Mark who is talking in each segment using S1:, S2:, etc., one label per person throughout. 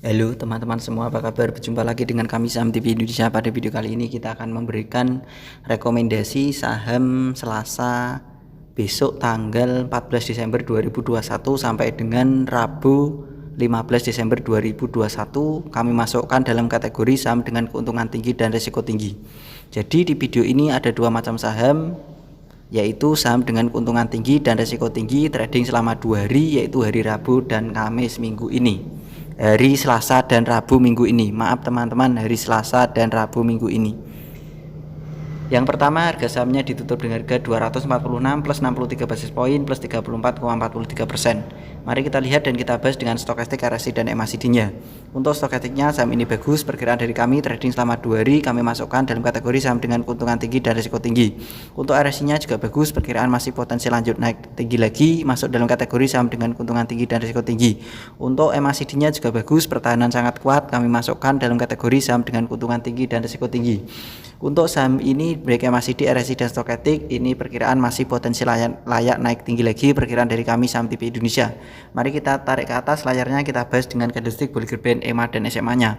S1: Halo teman-teman semua, apa kabar? Berjumpa lagi dengan kami Saham TV Indonesia. Pada video kali ini kita akan memberikan rekomendasi saham Selasa besok tanggal 14 Desember 2021 sampai dengan Rabu 15 Desember 2021. Kami masukkan dalam kategori saham dengan keuntungan tinggi dan risiko tinggi. Jadi di video ini ada dua macam saham, yaitu saham dengan keuntungan tinggi dan risiko tinggi, trading selama 2 hari, yaitu hari Rabu dan Kamis minggu ini. Hari Selasa dan Rabu minggu ini. Maaf teman-teman, hari Selasa dan Rabu minggu ini. Yang pertama, harga sahamnya ditutup dengan harga 246 plus 63 basis poin plus 34,43%. Mari kita lihat dan kita bahas dengan stokastik, RSI dan MACD-nya. Untuk stokastiknya, saham ini bagus. Perkiraan dari kami trading selama 2 hari, kami masukkan dalam kategori saham dengan keuntungan tinggi dan risiko tinggi. Untuk RSI-nya juga bagus, perkiraan masih potensi lanjut naik tinggi lagi, masuk dalam kategori saham dengan keuntungan tinggi dan risiko tinggi. Untuk MACD-nya juga bagus, pertahanan sangat kuat, kami masukkan dalam kategori saham dengan keuntungan tinggi dan risiko tinggi. Untuk saham ini baik MACD, RSI dan stokastik ini perkiraan masih potensi layak naik tinggi lagi. Perkiraan dari kami Saham TV Indonesia. Mari kita tarik ke atas layarnya, kita bahas dengan candlestick Bollinger Band, EMA dan SMA-nya.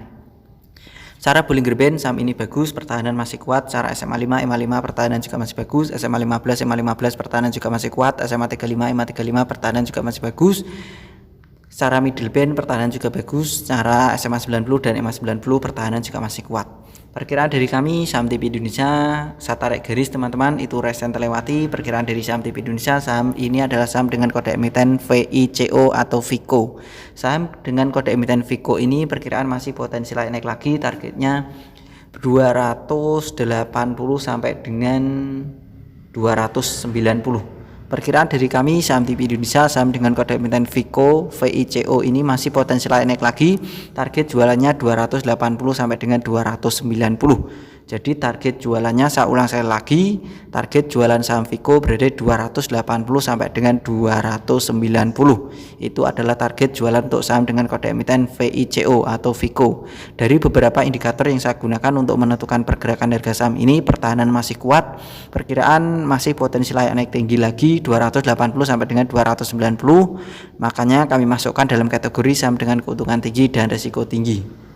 S1: Cara Bollinger Band saham ini bagus, pertahanan masih kuat. Cara SMA 5, EMA 5 pertahanan juga masih bagus. SMA 15, EMA 15 pertahanan juga masih kuat. SMA 35, EMA 35 pertahanan juga masih bagus. Secara middle band pertahanan juga bagus. Secara SMA 90 dan EMA 90 pertahanan juga masih kuat. Perkiraan dari kami Saham TV Indonesia, saya tarik garis teman-teman, itu recent terlewati. Perkiraan dari Saham TV Indonesia, saham ini adalah saham dengan kode emiten VICO atau VICO. Saham dengan kode emiten VICO ini perkiraan masih potensi naik lagi, targetnya 280 sampai dengan 290. Perkiraan dari kami Saham TV Indonesia, saham dengan kode emiten VICO ini masih potensi naik lagi. Target jualannya 280 sampai dengan 290. Jadi target jualannya, saya ulang sekali lagi, target jualan saham VICO berada 280 sampai dengan 290. Itu adalah target jualan untuk saham dengan kode emiten VICO atau VICO. Dari beberapa indikator yang saya gunakan untuk menentukan pergerakan harga saham ini, pertahanan masih kuat, perkiraan masih potensi layak naik tinggi lagi 280 sampai dengan 290. Makanya kami masukkan dalam kategori saham dengan keuntungan tinggi dan risiko tinggi.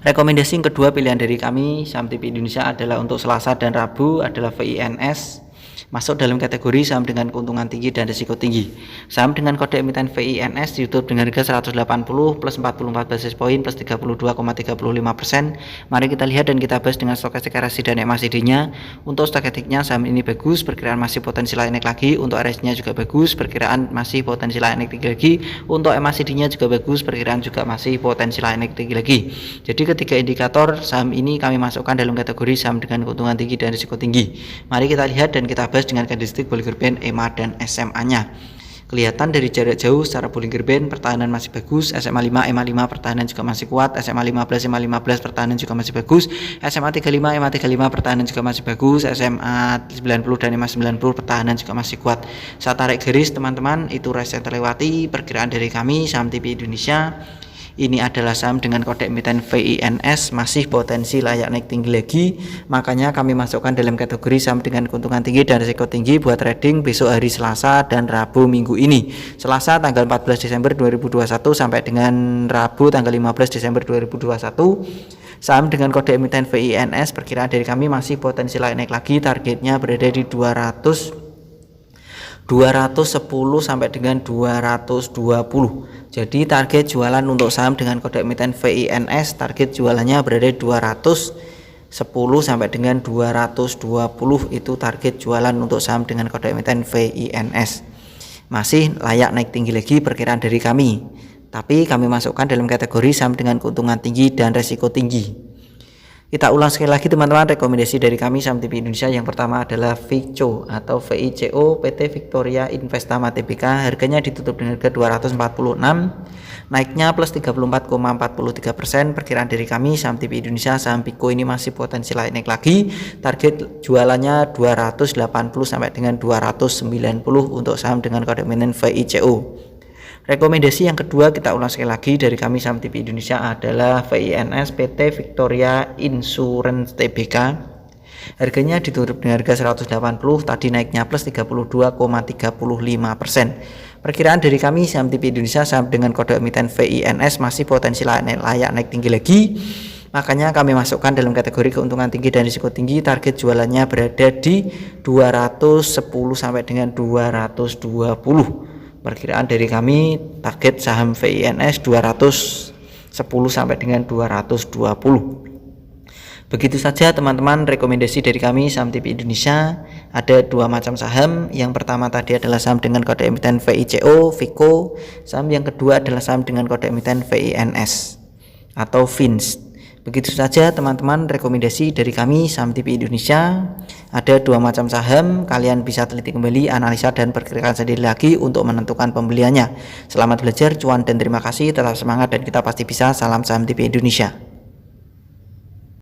S1: Rekomendasi yang kedua pilihan dari kami Saham TV Indonesia adalah untuk Selasa dan Rabu adalah VINS, masuk dalam kategori saham dengan keuntungan tinggi dan risiko tinggi. Saham dengan kode emiten VINS ditutup dengan harga 180 plus 44 basis poin plus 32,35%. Mari kita lihat dan kita bahas dengan stokastik, RSI dan MACD-nya. Untuk stokastiknya saham ini bagus, perkiraan masih potensi naik lagi. Untuk RSI-nya juga bagus, perkiraan masih potensi naik tinggi lagi. Untuk MACD-nya juga bagus, perkiraan juga masih potensi naik tinggi lagi. Jadi ketiga indikator saham ini kami masukkan dalam kategori saham dengan keuntungan tinggi dan risiko tinggi. Mari kita lihat dan kita bahas dengan candlestick Bollinger Band, EMA dan SMA-nya. Kelihatan dari jarak jauh secara Bollinger Band pertahanan masih bagus. SMA 5, EMA 5 pertahanan juga masih kuat. SMA 15, EMA 15 pertahanan juga masih bagus. SMA 35, EMA 35 pertahanan juga masih bagus. SMA 90 dan EMA 90 pertahanan juga masih kuat. Saya tarik garis teman-teman, itu recent terlewati. Perkiraan dari kami Saham TV Indonesia, ini adalah saham dengan kode emiten VINS, masih potensi layak naik tinggi lagi. Makanya kami masukkan dalam kategori saham dengan keuntungan tinggi dan risiko tinggi buat trading besok hari Selasa dan Rabu minggu ini. Selasa tanggal 14 Desember 2021 sampai dengan Rabu tanggal 15 Desember 2021. Saham dengan kode emiten VINS perkiraan dari kami masih potensi naik lagi, targetnya berada di 210 sampai dengan 220. Jadi target jualan untuk saham dengan kode emiten VINS, target jualannya berada 210 sampai dengan 220. Itu target jualan untuk saham dengan kode emiten VINS. Masih layak naik tinggi lagi perkiraan dari kami. Tapi kami masukkan dalam kategori saham dengan keuntungan tinggi dan risiko tinggi. Kita ulang sekali lagi teman-teman, rekomendasi dari kami Saham TV Indonesia. Yang pertama adalah VICO atau VICO PT Victoria Investama Tbk. Harganya ditutup dengan harga 246, naiknya plus 34,43%. Perkiraan dari kami Saham TV Indonesia, saham VICO ini masih potensi naik lagi. Target jualannya 280 sampai dengan 290 untuk saham dengan kode emiten VICO. Rekomendasi yang kedua kita ulang sekali lagi dari kami Saham TV Indonesia adalah VINS PT Victoria Insurance Tbk. Harganya ditutup dengan harga 180, tadi naiknya plus 32,35%. Perkiraan dari kami saham TV Indonesia saham dengan kode emiten VINS masih potensi layak naik tinggi lagi. Makanya kami masukkan dalam kategori keuntungan tinggi dan risiko tinggi. Target jualannya berada di 210 sampai dengan 220. Perkiraan dari kami target saham VINS 210 sampai dengan 220. Begitu saja teman-teman rekomendasi dari kami saham TV Indonesia. Ada dua macam saham. Yang pertama tadi adalah saham dengan kode emiten VICO, Vico. Saham yang kedua adalah saham dengan kode emiten VINS atau VINS. Begitu saja teman-teman rekomendasi dari kami saham TV Indonesia. Ada dua macam saham, kalian bisa teliti kembali, analisa dan perkirakan sendiri lagi untuk menentukan pembeliannya. Selamat belajar, cuan dan terima kasih, tetap semangat dan kita pasti bisa. Salam saham TV Indonesia.